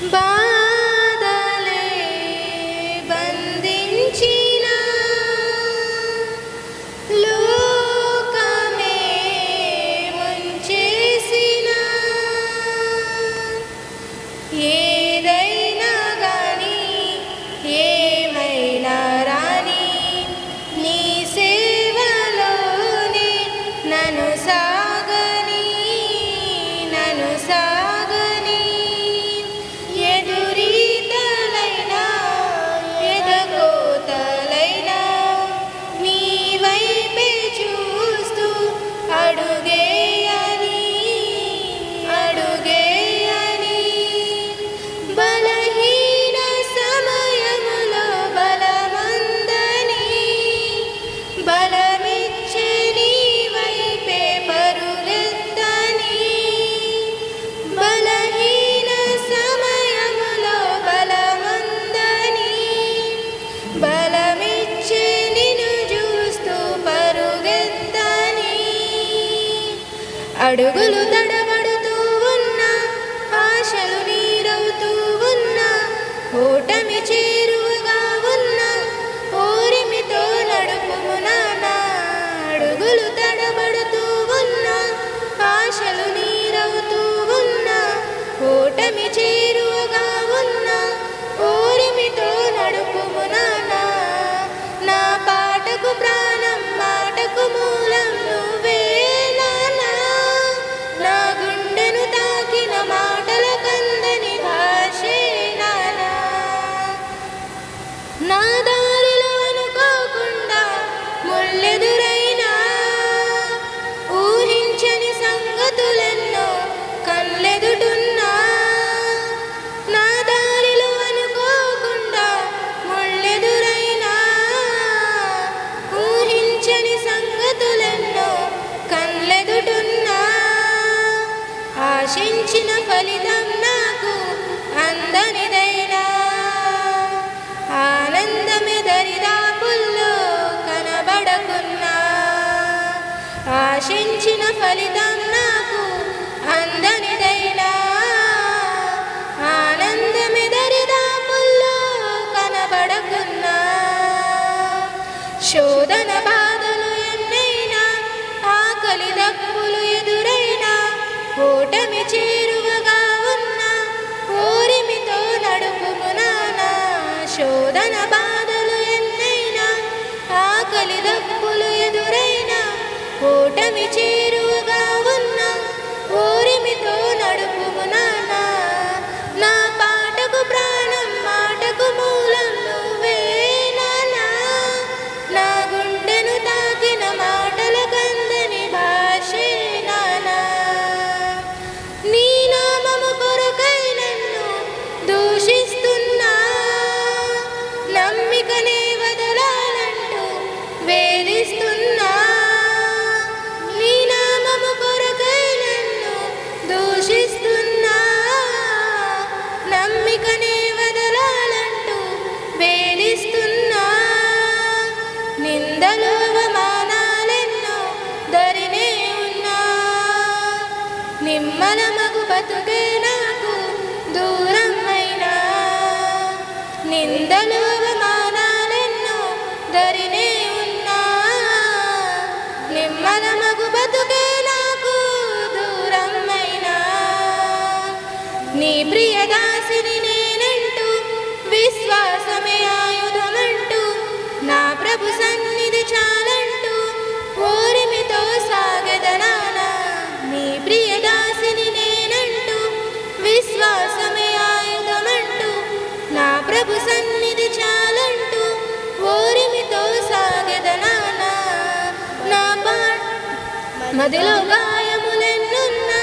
బాధలే బంధించిన లోకమే ముంచేసిన ఏదైనా గాని ఏమైనా రాని నీ సేవలోనే నన్ను సాగని ఎదురీతలైనా ఎదగోతలైనా నీ వైపే చూస్తూ అడుగేయని బలహీన సమయములో బలమందని బలమిచ్చే నీ వైపే పరుగెత్తని బలహీన సమయములో బలమందని బలమిచ్చే నిన్ను చూస్తూ పరుగెత్తని అడుగులు తడబడుతూ ఉన్నా ఆశలు నీరవుతూ ఉన్నా ఓటమి చేరువగా ఉన్నా ఓరిమితో నడుపుము నాన్నా అడుగులు తడబడుతూ ఉన్నా ఆశలు నీరవుతూ ఉన్నా ఓటమి చేరువగా ఉన్నా ఓరిమితో నడుపుము నాన్నా నా పాటకు ప్రాణం మాటకు మూలం నువ్వే నాన్నా నా గుండెను తాకిన మాటల కందని భాషే నాన్నా నా దారిలో అనుకోకుండా ముళ్ళెదురైనా ఊహించని సంగతులెన్నో కళ్ళెదుటున్నా నా దారిలో అనుకోకుండా ముళ్ళెదురైనా ఊహించని సంగతులెన్నో కళ్ళెదుటున్నా ఆశించిన ఫలితం నాకు అందనిదైనా ఆనందమే దరిదాపుల్లో కనబడకున్నా ఆశించిన ఫలితం నాకు అందనిదైనా ఆనందమే దరిదాపుల్లో కనబడకున్నా శోధన బాధలు ఎన్నైనా ఆకలి దప్పులు ఎదురైనా ఓటమి చేరువగా ఉన్నా ఓరిమితో నడుపుము నాన్నా శోధన బాధలు ఎన్నైనా ఆకలి దప్పులు ఎదురైనా ఓటమి చేరువగా ఉన్నా ఓరిమితో నడుపుము నాన్నా నా పాటకు ప్రాణం మాటకు మూలం నువ్వే నాన్నా నా గుండెను తాకిన మాటల కందని భాషే నాన్నా నీ నామము కొరకై నన్ను దూషిస్తున్నా నమ్మికనే వదలాలంటూ వేధిస్తున్నా నీ నామము కొరకై నన్ను దూషిస్తున్నా నమ్మికనే వదలాలంటూ వేధిస్తున్నా నిందలు అవమానాలెన్నో దరినే ఉన్నా నిమ్మలమగు బతుకే నాకు దూరం అయినా నిందలు అవమానాలెన్నో దరినే ఉన్నా నిమ్మలమగు బతుకే నాకు దూరం అయినా నీ ప్రియదాసిని నేనంటూ విశ్వాసమే ఆయుధమంటూ నా ప్రభు సన్నిధి చాలంటూ ఓరిమితో సాగెదనానా నీ ప్రియదాసిని నేనంటూ విశ్వాసమే ఆయుధమంటూ నా ప్రభు సన్నిధి చాలంటూ ఓరిమితో సాగెదనానా నా మదిలో గాయములెన్నున్నా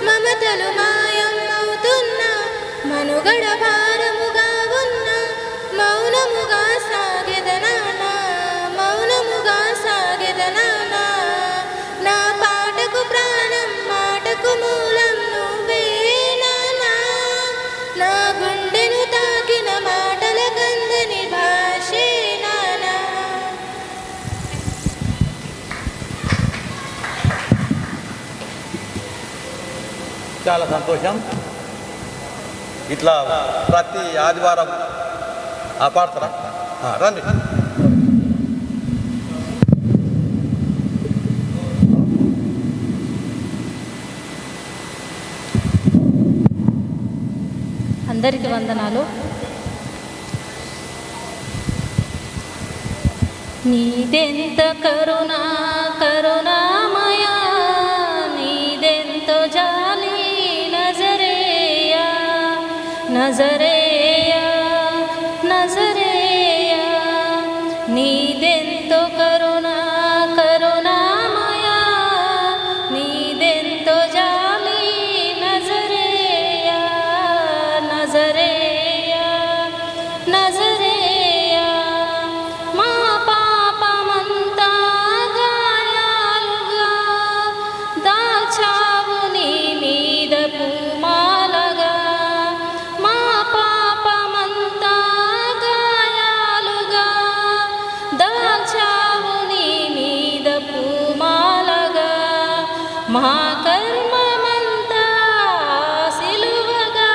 మమతలు మాయం అవుతున్నా మనుగడ భారముగా ఉన్నా మౌనముగా సాగెదనానా మౌనముగా సాగెదనానా నా పాటకు ప్రాణం మాటకు మూలం నువ్వే నాన్నా నా గుండెను తాకిన మాటల కందని భాషే నాన్నా చాలా సంతోషం. ఇట్లా ప్రతి ఆదివారం పాడతారా? రండి. అందరికీ వందనాలు. నీదెంత కరుణా కరుణామయా, నీదెంతో జాలి నజరేయా నజరేయా నజరేయా. నీదెంతో కరుణా కరుణామయా, నీదెంతో జాలి నజరేయా నజరేయా నజరేయా. మా పాపమంతా గాయాలుగా దాచావు నీ మీద పూమాలగా. మా పాపమంతా గాయాలుగా దాచావు నీ మీద పూమాలగా. మా కర్మమంతా సిలువగా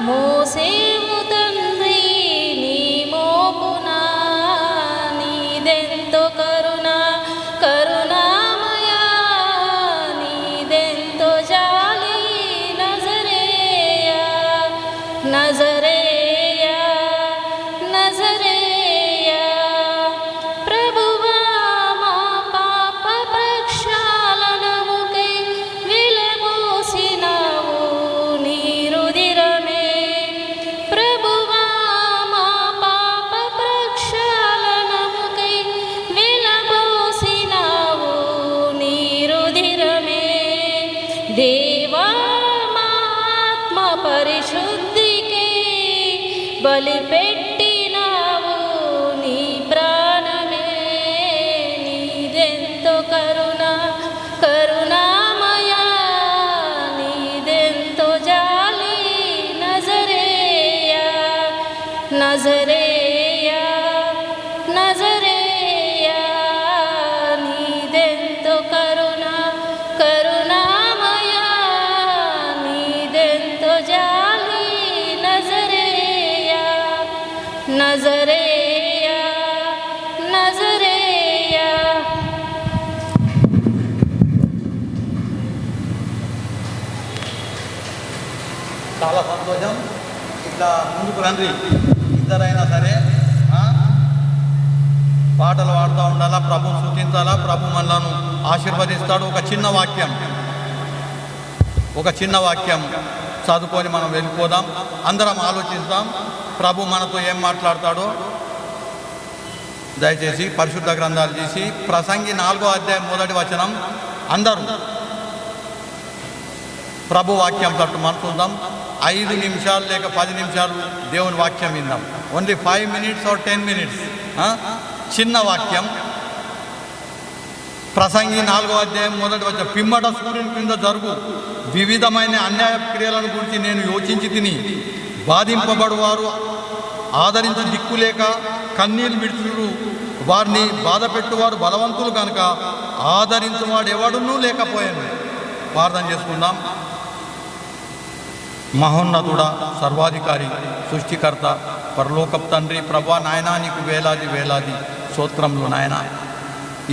మోసేము తండ్రి నీ మోపునా. నీదెంతో కరుణా కరుణామయా, నీదెంతో జాలి నజరేయా నజరేయా నజరేయా. ప్రభువా మా పాప ప్రక్షాళనముకై విలమోసినావు నీ రుధిరమే. ప్రభువా మా పాప ప్రక్షాళనముకై విలమోసినావు నీ రుధిరమే. దేవా మా ఆత్మ పరిశుద్ధికై బలిపెట్టినావు నీ ప్రాణమే. నీదెంతో కరుణా కరుణామయా, నీదెంతో జాలి నజరేయా నజరేయా నజరేయా. నీదెంతో కరుణా కరుణామయా, నీదెంతో జాలి నజరేయా నజరేయా నజరేయా. చాలా సంతోషం. ఇట్లా ముందుకు రండి. ఇద్దరైనా సరే పాటలు పాడుతూ ఉండాలా, ప్రభు స్తుతించాలా, ప్రభు మనలను ఆశీర్వదిస్తాడు. ఒక చిన్న వాక్యం చదువుకొని మనం వెళ్ళిపోదాం. అందరం ఆలోచిస్తాం ప్రభు మనతో ఏం మాట్లాడతాడో. దయచేసి పరిశుద్ధ గ్రంథాలు తీసి ప్రసంగి 4వ అధ్యాయం 1వ వచనం అందరూ ప్రభు వాక్యం తట్టు మనం చూద్దాం. 5 నిమిషాలు లేక 10 నిమిషాలు దేవుని వాక్యం విందాం. Only 5 minutes or 10 minutes. చిన్న వాక్యం. ప్రసంగి 4వ అధ్యాయం 1వ వచనం. పిమ్మట సూర్యుని కింద జరుగు వివిధమైన అన్యాయ క్రియలను గురించి నేను యోచించి తిని, బాధింపబడువారు ఆదరించు దిక్కులేక కన్నీళ్ళు విడుచురు, వారిని బాధ పెట్టువారు బలవంతులు కనుక ఆదరించువాడు ఎవడునూ లేకపోయాను. ప్రార్థన చేసుకుందాం. మహోన్నతుడా, సర్వాధికారి, సృష్టికర్త, పరలోకపు తండ్రి, ప్రభా నాయనా నీకు వేలాది వేలాది స్తోత్రములు నాయన.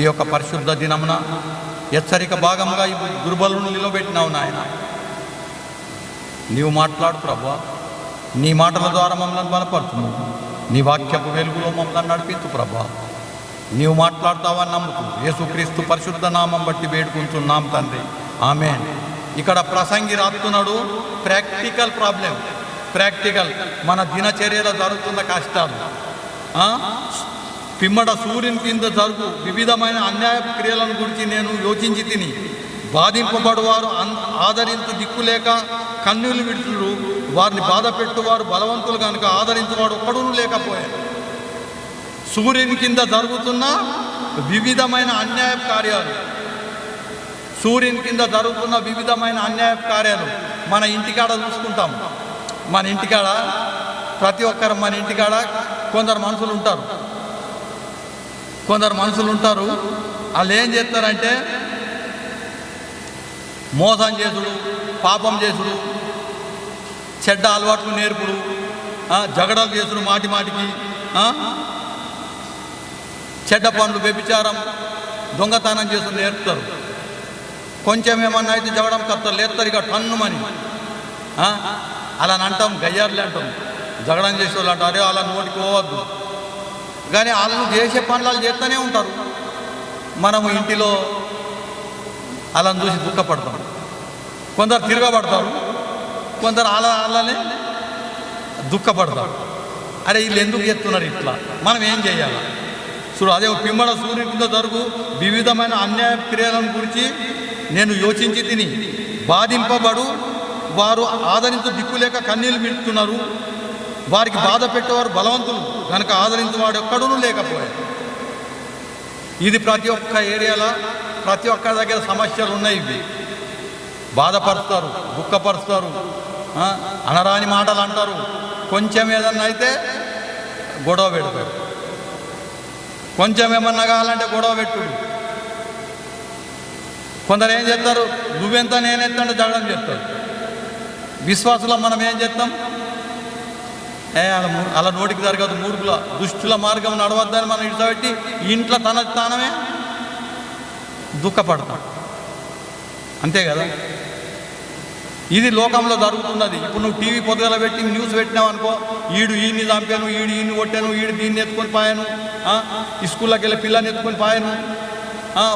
ఈ యొక్క పరిశుద్ధ దినమున హెచ్చరిక భాగంగా ఈ గురుబలను నిలబెట్టినావు నాయన. నీవు మాట్లాడు ప్రభా. నీ మాటల ద్వారా మమ్మల్ని బలపడుతున్నావు. నీ వాక్యపు వెలుగులో మమ్మల్ని నడిపించు ప్రభా. నీవు మాట్లాడతావని నమ్ముతూ యేసుక్రీస్తు పరిశుద్ధ నామం బట్టి వేడుకుంటున్నాం తండ్రి. ఆమేన్. ఇక్కడ ప్రసంగి రాస్తున్నాడు ప్రాక్టికల్ ప్రాబ్లం. ప్రాక్టికల్ మన దినచర్యలో జరుగుతున్న కష్టాలు. పిమ్మట సూర్యుని కింద జరుగు వివిధమైన అన్యాయ క్రియలను గురించి నేను యోచించి తిని, బాధింపబడువారు ఆదరించు దిక్కులేక కన్నీళ్ళు విడుచుడు, వారిని బాధ పెట్టువారు బలవంతులు కనుక ఆదరించువాడు ఒక్కడూ లేకపోయాడు. సూర్యుని కింద జరుగుతున్న వివిధమైన అన్యాయ కార్యాలు. సూర్యుని కింద జరుగుతున్న వివిధమైన అన్యాయ కార్యాలు మన ఇంటికాడ చూసుకుంటాం. మన ఇంటికాడ ప్రతి ఒక్కరు మన ఇంటికాడ కొందరు మనుషులు ఉంటారు. వాళ్ళు ఏం చేస్తారంటే మోసం చేసుడు, పాపం చేసుడు, చెడ్డ అలవాట్లు నేర్పుడు, జగడాలు చేసుడు మాటి మాటికి, చెడ్డ పనులు, వ్యభిచారం, దొంగతనం చేసుడు నేర్పుతారు. కొంచెం ఏమన్నా అయితే జగడం కత్తారు, లేస్తారు ఇక టన్నుమని. అలా అంటాం, గయ్యారులే అంటాం, జగడం చేసే వాళ్ళు అంటారు, అరే అలా నోటికి పోవద్దు. కానీ వాళ్ళు చేసే పనులు చేస్తూనే ఉంటారు. మనము ఇంటిలో అలా చూసి దుఃఖపడతాం. కొందరు తిరగబడతారు, కొందరు అలానే దుఃఖపడతారు. అరే వీళ్ళు ఎందుకు చేస్తున్నారు ఇట్లా, మనం ఏం చేయాలి? చూడు, అదే పిమ్మడ సూర్యుని కింద జరుగు వివిధమైన అన్యాయ క్రియలను గురించి నేను యోచించి తిని, బాధింపబడు వారు ఆదరించు దిక్కులేక కన్నీళ్ళు విడుతున్నారు. వారికి బాధ పెట్టేవారు బలవంతులు కనుక ఆదరించు వాడు ఎక్కడూ లేకపోయాడు. ఇది ప్రతి ఒక్క ఏరియాలో ప్రతి ఒక్క దగ్గర సమస్యలు ఉన్నాయి. ఇవి బాధపరుస్తారు, దుఃఖపరుస్తారు, అనరాని మాటలు అంటారు. కొంచెం ఏదన్నా అయితే గొడవ పెడతారు, కొంచెం ఏమన్నా కావాలంటే గొడవ పెట్టుడు. కొందరు ఏం చేస్తారు, నువ్వెంత నేనెంత అంటే జగడం చేస్తారు. విశ్వాసులో మనం ఏం చేస్తాం, అలా నోటికి జరగదు, మూర్ఖుల దుష్టుల మార్గం నడవద్దని మనం ఇడిచిపెట్టి ఇంట్లో తన తానమే దుఃఖపడతాం. అంతే కదా, ఇది లోకంలో జరుగుతున్నది. ఇప్పుడు నువ్వు టీవీ పొద్దుగల పెట్టి న్యూస్ పెట్టినావు అనుకో, ఈడు ఈయన్ని చంపాను, ఈడు ఈయన్ని కొట్టాను, ఈడు దీన్ని ఎత్తుకొని పాయాను, ఈ స్కూల్లోకి వెళ్ళి పిల్లని ఎత్తుకొని పాయాను,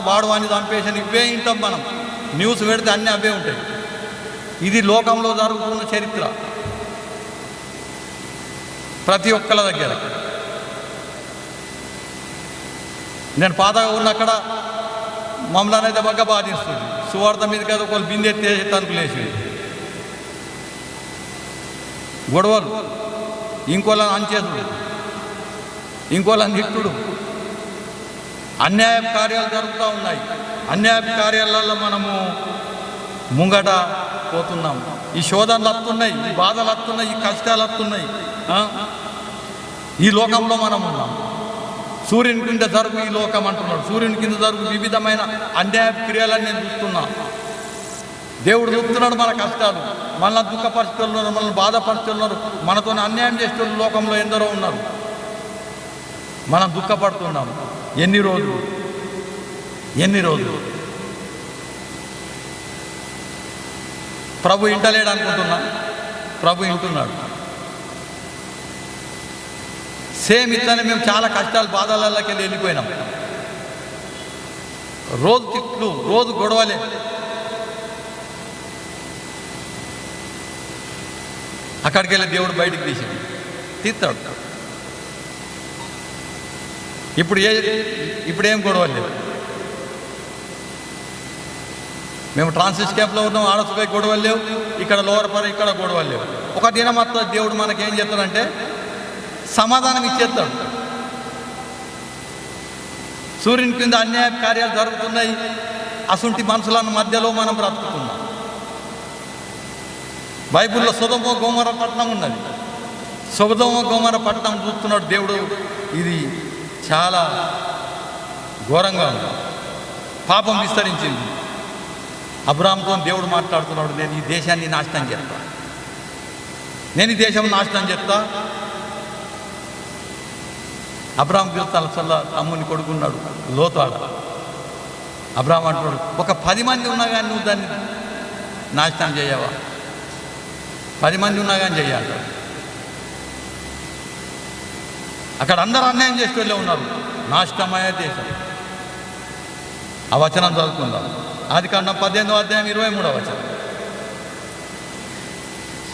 వాడు వాడిని చంపేసాను, ఇవే వింటాం మనం. న్యూస్ పెడితే అన్నీ అవే ఉంటాయి. ఇది లోకంలో జరుగుతున్న చరిత్ర ప్రతి ఒక్కళ్ళ దగ్గర. నేను పాతగా ఉన్నక్కడ మమ్మల్ని అయితే బాగా బాధిస్తుంది. సువార్త మీద కదా ఒకళ్ళు బిందె ఎత్తేసి తనుకులేసి గొడవలు, ఇంకోళ్ళని అంచేసుడు, ఇంకోళ్ళని తిట్టుడు, అన్యాయ కార్యాలు జరుగుతూ ఉన్నాయి. అన్యాయ కార్యాలలో మనము ముంగట పోతున్నాం. ఈ శోధనలు వస్తున్నాయి, ఈ బాధలు వస్తున్నాయి, ఈ కష్టాలు వస్తున్నాయి. ఈ లోకంలో మనం ఉన్నాం. సూర్యుని కింద జరుగు ఈ లోకం అంటున్నాడు. సూర్యుని కింద జరుగు వివిధమైన అన్యాయ క్రియలని నేను చూస్తున్నా. దేవుడు చూస్తున్నాడు మన కష్టాలు, మనల్ని దుఃఖపరుస్తున్నారు, మనల్ని బాధపరుస్తున్నారు, మనతో అన్యాయం చేస్తున్న లోకంలో ఎందరో ఉన్నారు. మనం దుఃఖపడుతున్నాం. ఎన్ని రోజులు ప్రభు ఇంటలేడు అనుకుంటున్నాం, ప్రభు ఇంటున్నాడు. సేమ్ ఇట్లానే మేము చాలా కష్టాలు బాధలకి వెళ్ళిపోయినాం. రోజు తిట్లు, రోజు గొడవలే. అక్కడికి వెళ్ళి దేవుడు బయటికి తీసాడు, తీస్తాడు. ఇప్పుడేం గొడవలు లేవు. మేము ట్రాన్సిస్ట్ క్యాంప్లో ఉన్నాం, ఆడసుపై గొడవలు లేవు, ఇక్కడ లోవర్ పర ఇక్కడ గొడవలు లేవు. ఒక దినం మొత్తం దేవుడు మనకేం చేస్తాడంటే సమాధానం ఇచ్చేస్తాడు. సూర్యుని కింద అన్యాయ కార్యాలు జరుగుతున్నాయి. అసుంటి మనుషుల మధ్యలో మనం బ్రతుకుతున్నాం. బైబిల్లో సొదొమ గొమొర్రా పట్టణం ఉన్నది. సొదొమ గొమొర్రా పట్టణం చూస్తున్నాడు దేవుడు. ఇది చాలా ఘోరంగా ఉంది. పాపం విస్తరించింది. అబ్రాహాముతో దేవుడు మాట్లాడుతున్నాడు, నేను ఈ దేశాన్ని నాశనం చేస్తా, నేను ఈ దేశం నాశనం చేస్తా. అబ్రాహాం పిలుస్తాను చల్ల తమ్ముని కొడుకున్నాడు లోతాడ. అబ్రాహాం అంటున్నాడు, ఒక 10 మంది ఉన్నా కానీ నువ్వు దాన్ని నాశనం చేయవా? 10 మంది ఉన్నా కానీ చెయ్యాలి. అక్కడ అందరూ అన్యాయం చేసి వెళ్ళే ఉన్నారు. నాశనమయ్యే దేశం. ఆ వచనం చదువుకుందాం. ఆదికాండం 18వ అధ్యాయం 23వ వచనం.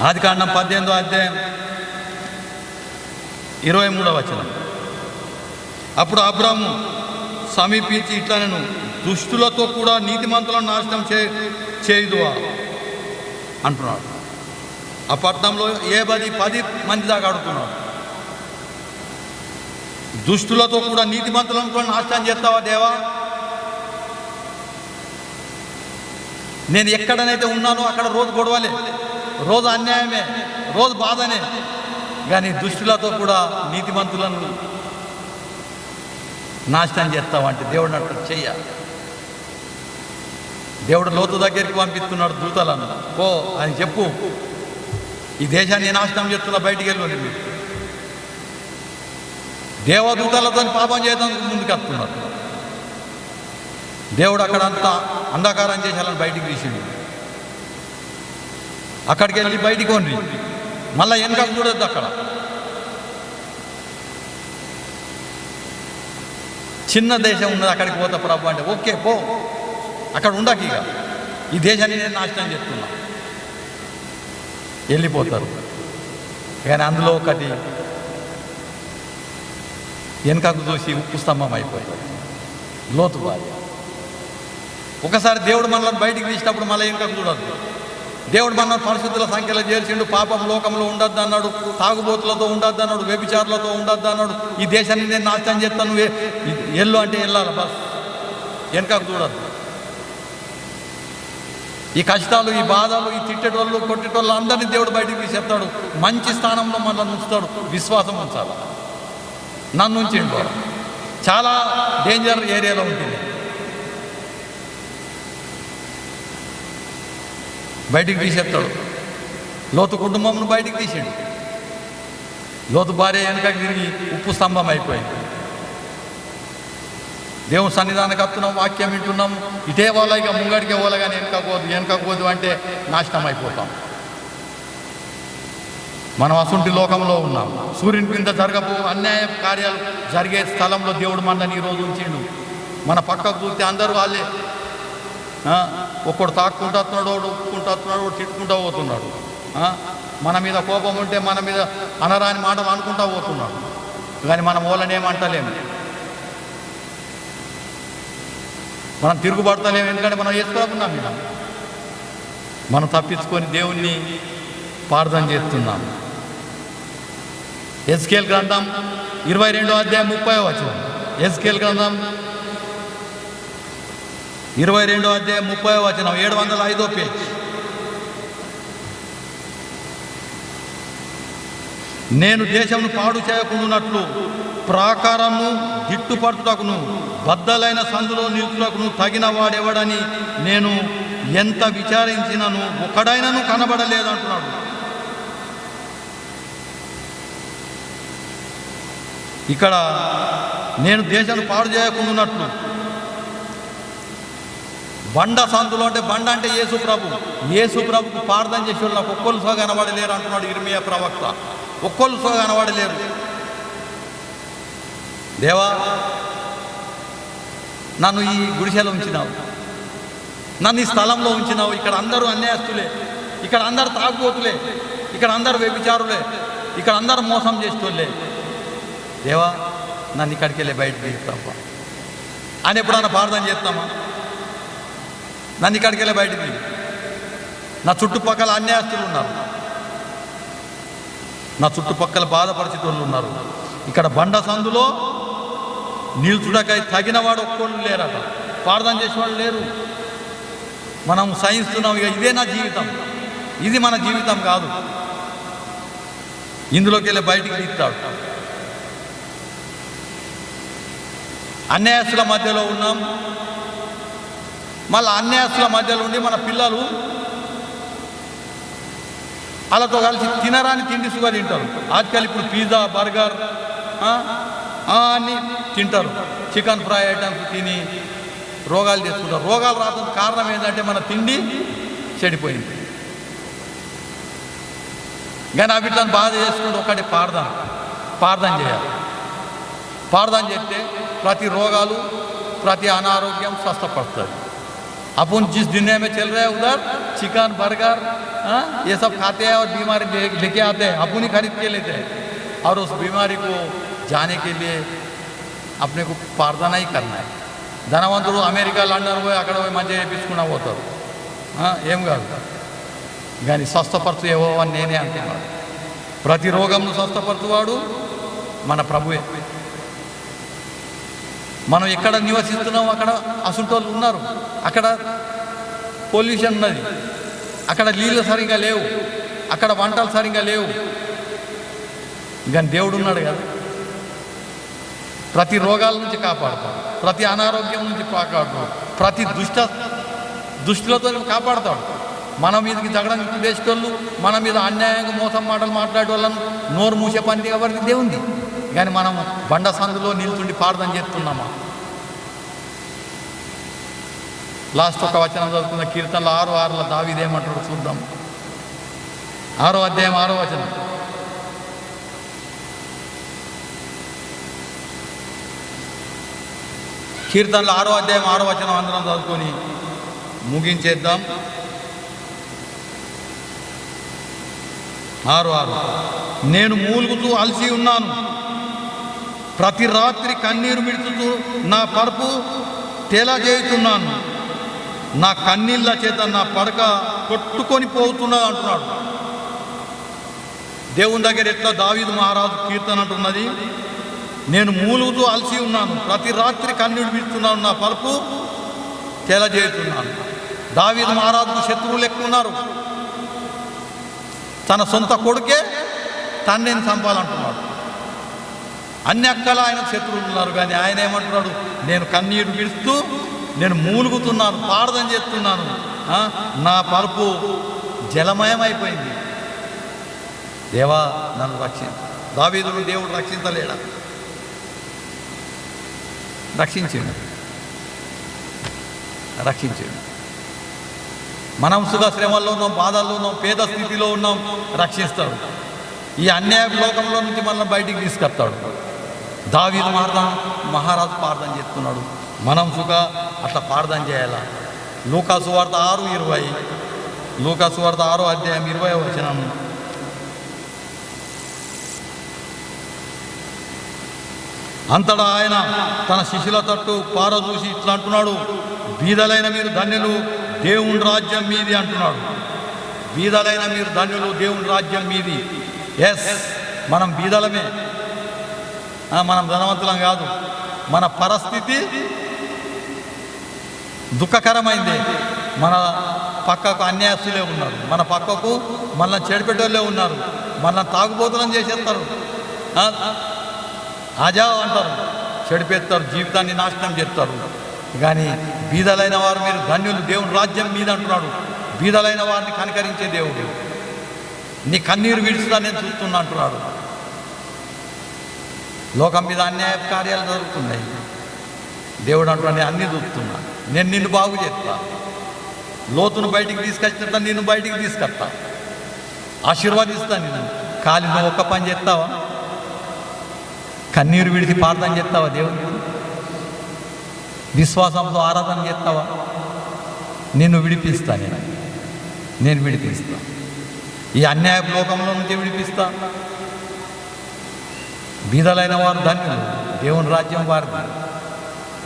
ఆదికాండం 18వ అధ్యాయం 23వ వచనం. అప్పుడు అబ్రాము సమీపించి ఇట్లా, నేను దుష్టులతో కూడా నీతిమంతులను నాశనం చేయుదువా అంటున్నాడు. ఆ పట్టణంలో 10 మంది దాకా అడుగుతున్నాడు. దుష్టులతో కూడా నీతిమంతులను కూడా నాశనం చేస్తావా దేవా? నేను ఎక్కడనైతే ఉన్నానో అక్కడ రోజు గొడవలే, రోజు అన్యాయమే, రోజు బాధనే. కానీ దుష్టులతో కూడా నీతిమంతులను నాశనం చేస్తావంటే దేవుడు అట్లా చెయ్యాలి. దేవుడు లోతు దగ్గరికి పంపిస్తున్నాడు దూతలను, పో అని చెప్పు, ఈ దేశాన్ని నాశనం చేస్తున్న బయటికి వెళ్ళి మీరు దేవదూతలతో పాపం చేయడానికి ముందుకు వస్తున్నారు. దేవుడు అక్కడంతా అంధకారం చేశాలని బయటికి తీసిండు. అక్కడికి వెళ్ళి బయటికి వండి మళ్ళీ వెనకకు చూడొద్దు. అక్కడ చిన్న దేశం ఉన్నది, అక్కడికి పోతా ప్రభు అంటే ఓకే పో, అక్కడ ఉండక ఇక ఈ దేశాన్ని నేను నాశనం చేస్తున్నా వెళ్ళిపోతారు. కానీ అందులో ఒకటి వెనకకు చూసి ఉప్పు స్తంభం అయిపోయింది లోతు భార్య. ఒకసారి దేవుడు మనల్ని బయటికి తీసినప్పుడు మళ్ళీ వెనకకు చూడద్దు. దేవుడు మనల్ని పరిశుద్ధుల సంఖ్యలో చేర్చిండు. పాపం లోకంలో ఉండొద్దు అన్నాడు, తాగుబోతులతో ఉండొద్దు అన్నాడు, వ్యభిచారులతో ఉండొద్దు అన్నాడు. ఈ దేశాన్ని నేను నాశనం చేస్తాను, ఎల్లు అంటే వెళ్ళాలి, బస్ వెనకకు చూడద్దు. ఈ కష్టాలు, ఈ బాధలు, ఈ తిట్టేటోళ్ళు, కొట్టేటోళ్ళు అందరినీ దేవుడు బయటికి తీసేస్తాడు. మంచి స్థానంలో మనల్ని ఉంచుతాడు. విశ్వాసం ఉంచాలి. నన్ను ఉంచిండు. చాలా డేంజర్ ఏరియాలో ఉంటుంది. బయటికి తీసేస్తాడు. లోతు కుటుంబంను బయటికి తీసాడు. లోతు భార్య వెనకకి తిరిగి ఉప్పు స్తంభం అయిపోయింది. దేవుని సన్నిధానానికి వస్తున్నాం, వాక్యం వింటున్నాం, ఇటే వాళ్ళ ఇక ముంగడికే వాళ్ళ కానీ వెనకపోదు అంటే నాశనం అయిపోతాం. మనం అసుంటి లోకంలో ఉన్నాం. సూర్యుని కింద జరగపు అన్యాయ కార్యాలు జరిగే స్థలంలో దేవుడు మనని ఈరోజు ఉంచిండు. మన పక్కకు చూస్తే అందరూ వాళ్ళే, ఒక్కడు తాక్కుంటూ వస్తున్నాడు, వాడు ఒప్పుకుంటూ వస్తున్నాడు, వాడు తిట్టుకుంటూ పోతున్నాడు. మన మీద కోపం ఉంటే మన మీద అనరాని మాటలు అనుకుంటూ పోతున్నాడు. కానీ మనం వాళ్ళని ఏమంటలేము, మనం తిరుగుబడతలేము. ఎందుకంటే మనం వేసుకోకున్నాం. మీద మనం తప్పించుకొని దేవుణ్ణి ప్రార్థన చేస్తున్నాం. ఎస్కేల్ గ్రంథం 22వ అధ్యాయం 30వ వచనం. ఎస్కేల్ గ్రంథం 22వ అధ్యాయం 30వ వచనం, 705వ పేజ్. నేను దేశమును పాడు చేయకుండానట్లు ప్రాకారము గిట్టుపడుటకును బద్దలైన సందులో నిలుచుటకును తగిన వాడెవడని నేను ఎంత విచారించినను ఒకడైనను కనబడలేదంటున్నాడు. ఇక్కడ నేను దేశాన్ని పాడు చేయకుండానట్లు, బండ సందులో అంటే బండ అంటే యేసు ప్రభు. యేసు ప్రభుకు ప్రార్థన చేసేవాళ్ళు నాకు ఒక్కళ్ళు సో కనబడలేరు అంటున్నాడు ఇర్మియా ప్రవక్త. ఒక్కళ్ళు సో కనబడలేరు. దేవా, నన్ను ఈ గుడిసెలో ఉంచినావు, నన్ను ఈ స్థలంలో ఉంచినావు. ఇక్కడ అందరూ అన్యాయస్తులే, ఇక్కడ అందరు తాగుబోతులే, ఇక్కడ అందరు వ్యభిచారులే, ఇక్కడ అందరూ మోసం చేసేటోళ్ళే. దేవా, నన్ను ఇక్కడికి వెళ్ళి బయటకు తీస్తావా అని ఎప్పుడన్నా ప్రార్థన చేస్తామా? నన్ను ఇక్కడికి వెళ్ళి బయటికి, నా చుట్టుపక్కల అన్యాయస్తులు ఉన్నారు, నా చుట్టుపక్కల బాధపరిచిన వాళ్ళు ఉన్నారు. ఇక్కడ బండ సందులో నిల్చుడకై తగినవాడు ఒక్కళ్ళు లేరట. ప్రార్థన చేసేవాళ్ళు లేరు. మనం సహిస్తున్నాం. ఇక ఇదే నా జీవితం, ఇది మన జీవితం కాదు. ఇందులోకి వెళ్ళి బయటికి తీస్తాడు. అన్యాయస్తుల మధ్యలో ఉన్నాం. మళ్ళీ అన్యాయస్తుల మధ్యలో ఉండి మన పిల్లలు వాళ్ళతో కలిసి తినరాని తిండి సుగా తింటారు. ఆజకల్ ఇప్పుడు పిజ్జా, బర్గర్ అన్నీ తింటారు. చికెన్ ఫ్రై ఐటమ్స్ తిని రోగాలు తెచ్చుకుంటారు. రోగాలు రావడానికి కారణం ఏంటంటే మన తిండి చెడిపోయింది. కానీ వీటిని బాధ చేసుకుంటూ ఒకటి ప్రార్థన చేయాలి. ప్రార్థన చేస్తే ప్రతి రోగాలు, ప్రతి అనారోగ్యం స్వస్థపడుతుంది. अपन जिस दुनिया में चल रहे हैं उधर चिकन, बर्गर, ये सब खाते हैं और बीमारी लेके आते हैं, अपन ही खरीद के लेते हैं. और उस बीमारी को जाने के लिए अपने को प्रार्थना ही करना है. ధనవంతుడు అమెరికా, లండన్ పోయి అక్కడ పోయి మంచిగా చేయించుకున్నా పోతారు. ఏం కాదు. కానీ స్వస్థపరచు యెహోవా నేనే అంటున్నాడు. ప్రతి రోగంను స్వస్థపరచువాడు మన ప్రభువే. మనం ఎక్కడ నివసిస్తున్నాం అక్కడ అసుంటోళ్ళు ఉన్నారు. అక్కడ పొల్యూషన్ ఉన్నది, అక్కడ నీళ్ళు సరిగ్గా లేవు, అక్కడ వంటలు సరిగ్గా లేవు. కానీ దేవుడు ఉన్నాడు కదా, ప్రతి రోగాల నుంచి కాపాడుతాడు, ప్రతి అనారోగ్యం నుంచి కాపాడుతాడు, ప్రతి దుష్టులతో కాపాడుతాడు. మన మీదకి జగడం వేసేటోళ్ళు, మన మీద అన్యాయంగా మోసం మాటలు మాట్లాడే వాళ్ళను నోరు మూసే పని ఎవరికి దేవుంది. కానీ మనం బండ సందులో నిల్చుండి ప్రార్థన చేస్తున్నామా? లాస్ట్ ఒక వచనం చదువుకున్న కీర్తనలో 6:6 దావీదేమంటాడు చూద్దాం. 6వ అధ్యాయం 6వ వచనం. కీర్తనలో 6వ అధ్యాయం 6వ వచనం అందరం చదువుకొని ముగించేద్దాం. 6:6 నేను మూలుగుతూ అలసి ఉన్నాను, ప్రతి రాత్రి కన్నీరు విడుచుతూ నా పరుపు తేలాజేయుతున్నాను, నా కన్నీళ్ళ చేత నా పడక కొట్టుకొని పోతున్నది అంటున్నాడు. దేవుని దగ్గర ఎట్లా దావీదు మహారాజు కీర్తన అంటున్నది, నేను మూలుగుతూ అలసి ఉన్నాను, ప్రతి రాత్రి కన్నీరు విడుతున్నాను, నా పరుపు తేలాజేయుతున్నాను. దావీదు మహారాజుకు శత్రువులు ఎక్కువ ఉన్నారు. తన సొంత కొడుకే తండ్రిని చంపాలంటున్నాడు. అన్ని అక్కల ఆయనకు శత్రువులు ఉన్నారు. కానీ ఆయన ఏమంటున్నాడు, నేను కన్నీరు విడుస్తూ నేను మూలుగుతున్నాను, ప్రార్థన చేస్తున్నాను, నా పరుపు జలమయమైపోయింది. దేవా నన్ను రక్షించు. దావీదును దేవుడు రక్షించలేడా? రక్షించాడు. మనం సుఖ శ్రమల్లో ఉన్నాం, బాధల్లో ఉన్నాం, పేద స్థితిలో ఉన్నాం, రక్షిస్తాడు. ఈ అన్యాయ లోకంలో నుంచి మనల్ని బయటికి తీసుకొస్తాడు. దావీదు మహారాజు ప్రార్థన చేస్తున్నాడు. మనం సుఖ అట్లా ప్రార్థన చేయాలా? లూకాసు వార్త 6:20, లూకాసు వార్త 6వ అధ్యాయం 20వ వచనం. అంతటా ఆయన తన శిష్యుల తట్టు పారదూసి ఇట్లా అంటున్నాడు, బీదలైన మీరు ధన్యులు, దేవుని రాజ్యం మీది అంటున్నాడు. బీదలైన మీరు ధన్యులు, దేవుని రాజ్యం మీది. ఎస్, మనం బీదలమే, మనం ధనవంతులం కాదు. మన పరిస్థితి దుఃఖకరమైందే. మన పక్కకు అన్యాయస్తులే ఉన్నారు, మన పక్కకు మనల్ని చెడిపెట్టోళ్ళే ఉన్నారు, మనల్ని తాగుబోతులను చేసేస్తారు, ఆజా అంటారు, చెడిపెత్తారు, జీవితాన్ని నాశనం చేస్తారు. కానీ బీదలైన వారు మీరు ధన్యులు, దేవుని రాజ్యం మీద అంటున్నాడు. బీదలైన వారిని కనికరించే దేవుడు. నీ కన్నీరు విడుచుదా నేను చూస్తున్నా అంటున్నాడు. లోకం మీద అన్యాయ కార్యాలు జరుగుతున్నాయి. దేవుడు అంటున్నాడు, నేను అన్నీ చూస్తున్నా, నేను నిన్ను బాగు చేస్తా. లోతును బయటికి తీసుకొచ్చినట్ల నిన్ను బయటికి తీసుకొస్తా, ఆశీర్వాదిస్తా నిన్ను. ఖాళీ నువ్వు ఒక్క పని చేస్తావా? కన్నీరు విడిచి ప్రార్థన చేస్తావా? దేవునికి విశ్వాసంతో ఆరాధన చేస్తావా? నిన్ను విడిపిస్తా, నేను విడిపిస్తా. ఈ అన్యాయ లోకంలో నుంచి విడిపిస్తా. బీదలైన వారు ధన్యులు, దేవుని రాజ్యం వారిది,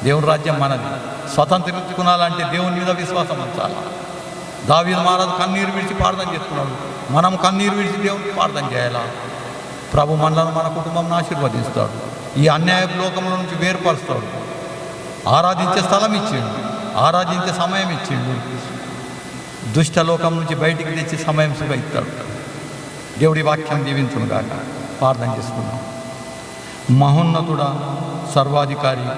దేవుని రాజ్యం మనది. స్వతంత్రించుకున్నాలంటే దేవుని మీద విశ్వాసం ఉంచాలి. దావీదు మహారాజు కన్నీరు విడిచి ప్రార్థన చేస్తున్నాడు. మనం కన్నీరు విడిచి దేవునికి ప్రార్థన చేయాలా? ప్రభు మనలను, మన కుటుంబంను ఆశీర్వదిస్తాడు. ఈ అన్యాయ లోకంలో నుంచి వేరుపరుస్తాడు. ఆరాధించే స్థలం ఇచ్చిండు, ఆరాధించే సమయం ఇచ్చిండు. దుష్టలోకం నుంచి బయటికి తెచ్చి సమయం సుఖ ఇస్తాడు. దేవుడి వాక్యం దీవించును గాక. ప్రార్థన చేసుకున్నాం. మహోన్నతుడా, సర్వాధికారి,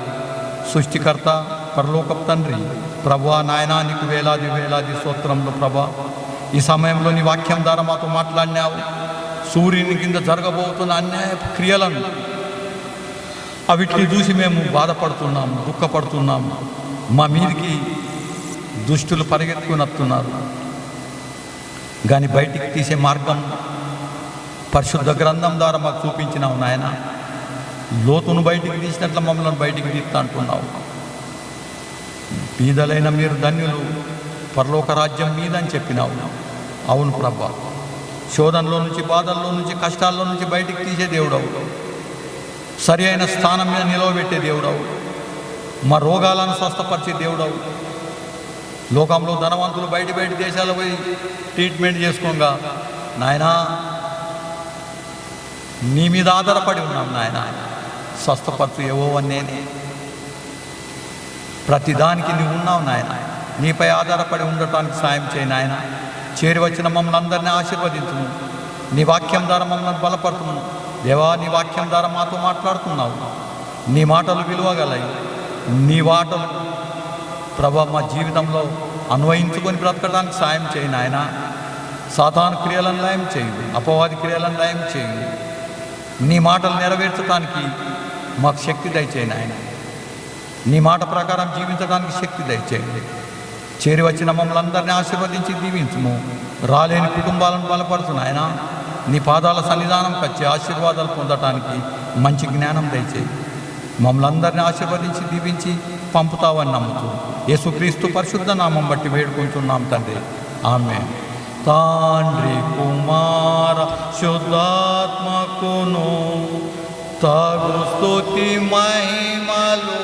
సృష్టికర్త, పరలోకపు తండ్రి, ప్రభువా నాయనా, నీకు వేలాది వేలాది స్తోత్రములు ప్రభా. ఈ సమయంలో నీ వాక్యం ద్వారా మాతో మాట్లాడినావు. సూర్యుని కింద జరగబోతున్న అన్యాయ క్రియలను అవిటిని చూసి మేము బాధపడుతున్నాము, దుఃఖపడుతున్నాము. మా మీదికి దుష్టులు పరిగెత్తుకుని వస్తున్నారు. కానీ బయటికి తీసే మార్గం పరిశుద్ధ గ్రంథం ద్వారా మాకు చూపించినావు నాయన. లోతును బయటికి తీసినట్లు మమ్మల్ని బయటికి తీస్తా అంటున్నావు. బీదలైన మీరు ధన్యులు, పరలోక రాజ్యం మీదని చెప్పినావు. అవును ప్రభా, శోధనలో నుంచి, బాధల్లో నుంచి, కష్టాల్లో నుంచి బయటికి తీసే దేవుడవు. సరి అయిన స్థానం మీద నిలవబెట్టే దేవుడవు. మా రోగాలను స్వస్థపరిచే దేవుడవు. లోకంలో ధనవంతులు బయట దేశాలకు పోయి ట్రీట్మెంట్ చేసుకోగా నాయనా, నీ మీద ఆధారపడి ఉన్నాం నాయన. స్వస్థపరచు యెహోవా నేనే. ప్రతిదానికి నువ్వు ఉన్నావు నాయన. నీపై ఆధారపడి ఉండటానికి సాయం చేయి నాయన. చేరి వచ్చిన మమ్మల్ని అందరినీ ఆశీర్వదించుము. నీ వాక్యం ద్వారా మమ్మల్ని బలపడుతుము దేవా. నీ వాక్యం ద్వారా మాతో మాట్లాడుతున్నావు. నీ మాటలు విలువగలయి. నీ మాటలు ప్రభా మా జీవితంలో అన్వయించుకొని బ్రతకడానికి సాయం చేయి నాయన. సాతాను క్రియలను లయం చేయు, అపవాది క్రియలను లయం చేయు. నీ మాటలు నెరవేర్చడానికి మాకు శక్తి దయచేయి నాయన. నీ మాట ప్రకారం జీవించడానికి శక్తి దయచేయండి. చేరి వచ్చిన మమ్మల్ని అందరినీ ఆశీర్వదించి దీవించుము. రాలేని కుటుంబాలను బలపరచు నాయన. నీ పాదాల సన్నిధానంకి వచ్చి ఆశీర్వాదాలు పొందటానికి మంచి జ్ఞానం దయచేయి. మమ్మల్ని అందరినీ ఆశీర్వదించి దీవించి పంపుతావని నమ్ముతూ యేసుక్రీస్తు పరిశుద్ధ నామం బట్టి వేడుకుంటున్నాం తండ్రి. ఆమేన్. తండ్రి కుమార శుద్ధాత్మకును తగు స్తుతి మహిమలు